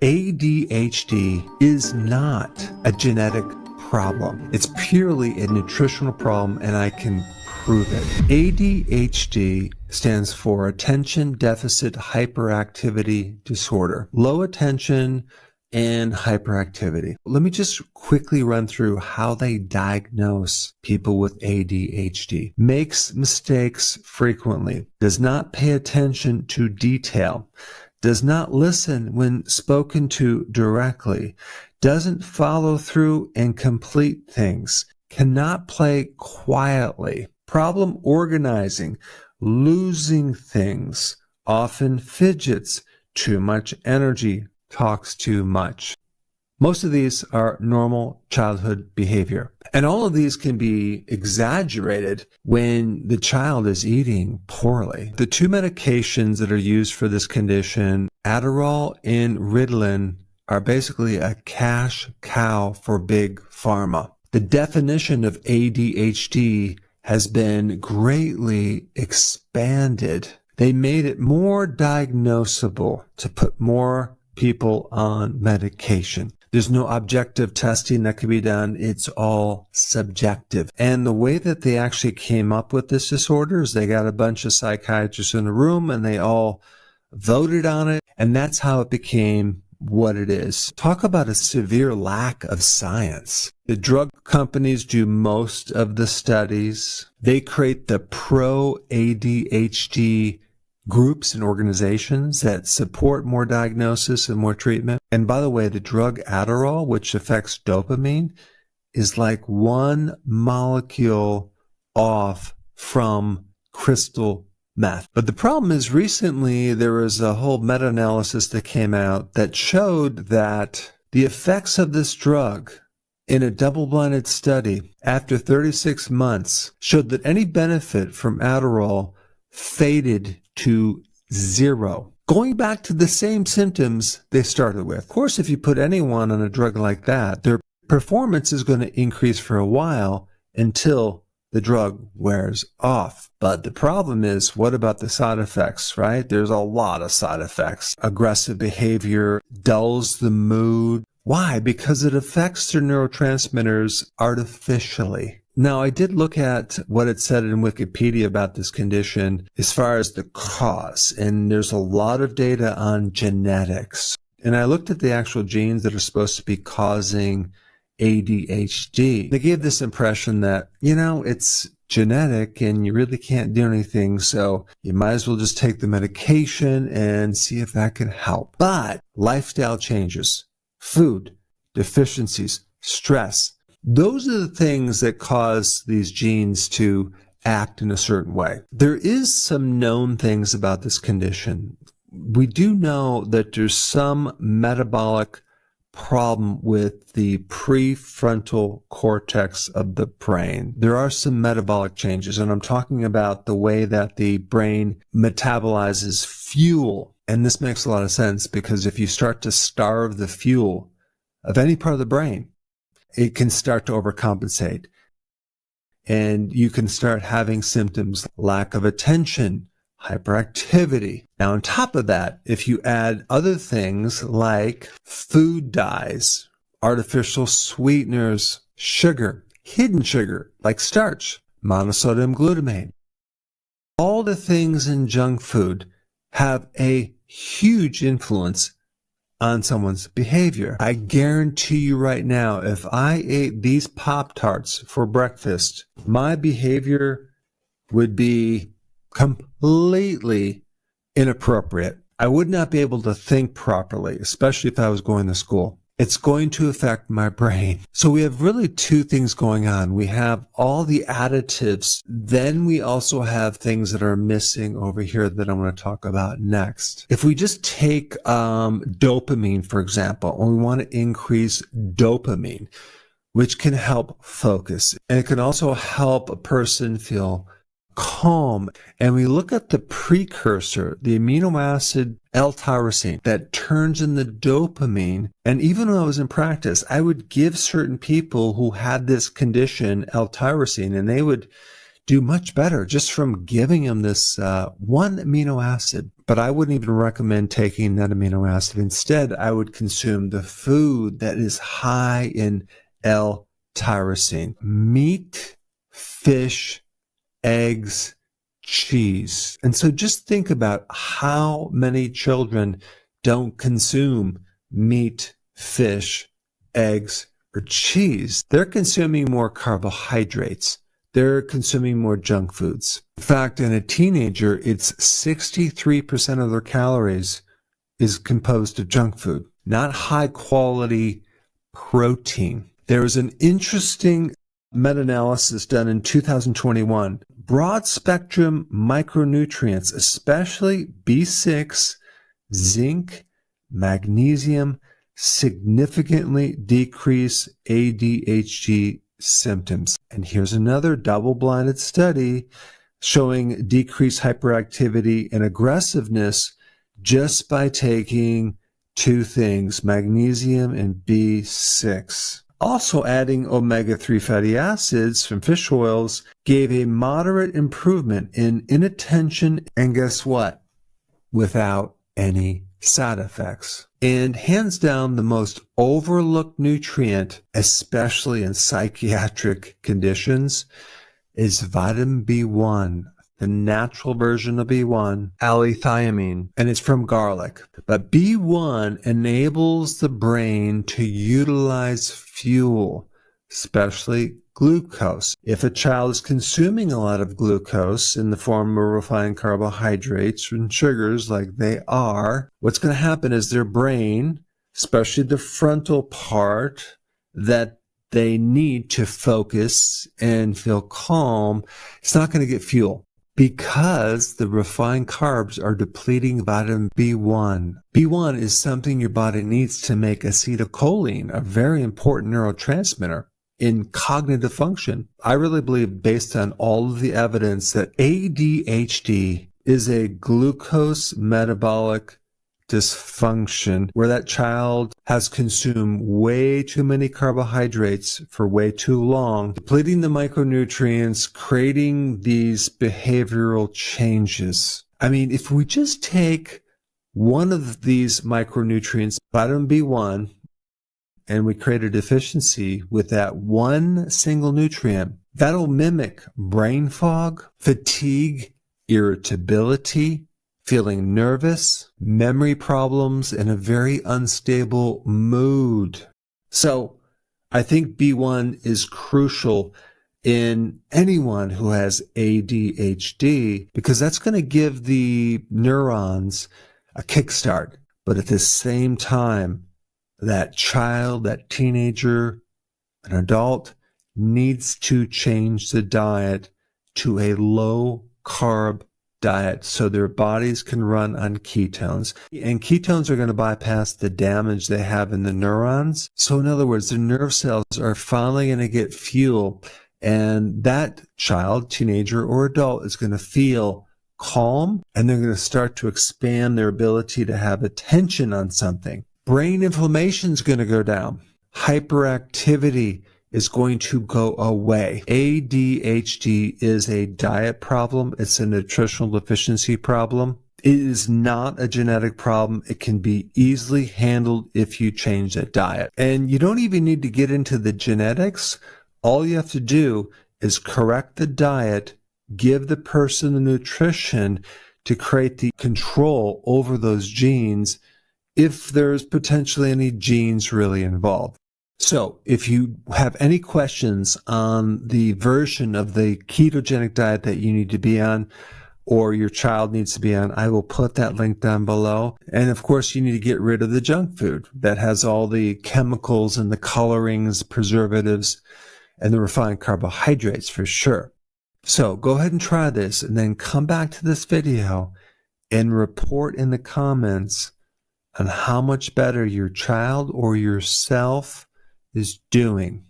ADHD is not a genetic problem. It's purely a nutritional problem, and I can prove it. ADHD stands for Attention Deficit Hyperactivity Disorder. Low attention and hyperactivity. Let me just quickly run through how they diagnose people with ADHD. Makes mistakes frequently. Does not pay attention to detail. Does not listen when spoken to directly. Doesn't follow through and complete things. Cannot play quietly. Problem organizing. Losing things. Often fidgets. Too much energy. Talks too much. Most of these are normal childhood behavior. And all of these can be exaggerated when the child is eating poorly. The two medications that are used for this condition, Adderall and Ritalin, are basically a cash cow for big pharma. The definition of ADHD has been greatly expanded. They made it more diagnosable to put more people on medication. There's no objective testing that can be done. It's all subjective. And the way that they actually came up with this disorder is they got a bunch of psychiatrists in a room and they all voted on it. And that's how it became what it is. Talk about a severe lack of science. The drug companies do most of the studies. They create the pro-ADHD groups and organizations that support more diagnosis and more treatment. And by the way, the drug Adderall, which affects dopamine, is like one molecule off from crystal meth. But the problem is recently there was a whole meta-analysis that came out that showed that the effects of this drug in a double-blinded study after 36 months showed that any benefit from Adderall faded to zero, going back to the same symptoms they started with. Of course, if you put anyone on a drug like that, their performance is going to increase for a while until the drug wears off. But the problem is, what about the side effects, right? There's a lot of side effects. Aggressive behavior, dulls the mood. Why? Because it affects their neurotransmitters artificially. Now, I did look at what it said in Wikipedia about this condition as far as the cause, and there's a lot of data on genetics. And I looked at the actual genes that are supposed to be causing ADHD. They gave this impression that, it's genetic and you really can't do anything, so you might as well just take the medication and see if that can help. But lifestyle changes, food, deficiencies, stress, those are the things that cause these genes to act in a certain way. There is some known things about this condition. We do know that there's some metabolic problem with the prefrontal cortex of the brain. There are some metabolic changes, and I'm talking about the way that the brain metabolizes fuel. And this makes a lot of sense because if you start to starve the fuel of any part of the brain, it can start to overcompensate. And you can start having symptoms, lack of attention, hyperactivity. Now, on top of that, if you add other things like food dyes, artificial sweeteners, sugar, hidden sugar, like starch, monosodium glutamate, all the things in junk food have a huge influence on someone's behavior. I guarantee you right now, if I ate these Pop-Tarts for breakfast, my behavior would be completely inappropriate. I would not be able to think properly, especially if I was going to school. It's going to affect my brain. So we have really two things going on. We have all the additives. Then we also have things that are missing over here that I'm going to talk about next. If we just take dopamine, for example, and we want to increase dopamine, which can help focus, and it can also help a person feel calm. And we look at the precursor, the amino acid L-tyrosine that turns in the dopamine. And even when I was in practice, I would give certain people who had this condition L-tyrosine, and they would do much better just from giving them this one amino acid. but I wouldn't even recommend taking that amino acid. Instead, I would consume the food that is high in L-tyrosine. Meat, fish, eggs, cheese. And so just think about how many children don't consume meat, fish, eggs, or cheese. They're consuming more carbohydrates. They're consuming more junk foods. In fact, in a teenager, it's 63% of their calories is composed of junk food, not high quality protein. There was an interesting meta-analysis done in 2021. Broad spectrum micronutrients, especially B6, zinc, magnesium, significantly decrease ADHD symptoms. And here's another double-blinded study showing decreased hyperactivity and aggressiveness just by taking two things, magnesium and B6. Also, adding omega-3 fatty acids from fish oils gave a moderate improvement in inattention, and guess what? Without any side effects. And hands down, the most overlooked nutrient, especially in psychiatric conditions, is vitamin B1, the natural version of B1, L-theanine, and it's from garlic. But B1 enables the brain to utilize fuel, especially glucose. If a child is consuming a lot of glucose in the form of refined carbohydrates and sugars like they are, what's going to happen is their brain, especially the frontal part that they need to focus and feel calm, it's not going to get fuel because the refined carbs are depleting vitamin B1. B1 is something your body needs to make acetylcholine, a very important neurotransmitter in cognitive function. I really believe, based on all of the evidence, that ADHD is a glucose metabolic dysfunction where that child has consumed way too many carbohydrates for way too long, depleting the micronutrients, creating these behavioral changes. I mean, if we just take one of these micronutrients, vitamin B1, and we create a deficiency with that one single nutrient, that'll mimic brain fog, fatigue, irritability, feeling nervous, memory problems, and a very unstable mood. So I think B1 is crucial in anyone who has ADHD because that's going to give the neurons a kickstart. But at the same time, that child, that teenager, an adult needs to change the diet to a low-carb diet so their bodies can run on ketones. And ketones are going to bypass the damage they have in the neurons. So in other words, the nerve cells are finally going to get fuel, and that child, teenager, or adult is going to feel calm, and they're going to start to expand their ability to have attention on something. Brain inflammation is going to go down. Hyperactivity is going to go away. ADHD is a diet problem. It's a nutritional deficiency problem. It is not a genetic problem. It can be easily handled if you change the diet. And you don't even need to get into the genetics. All you have to do is correct the diet, give the person the nutrition to create the control over those genes if there's potentially any genes really involved. So if you have any questions on the version of the ketogenic diet that you need to be on or your child needs to be on, I will put that link down below. And of course, you need to get rid of the junk food that has all the chemicals and the colorings, preservatives, and the refined carbohydrates for sure. So go ahead and try this and then come back to this video and report in the comments on how much better your child or yourself is doing.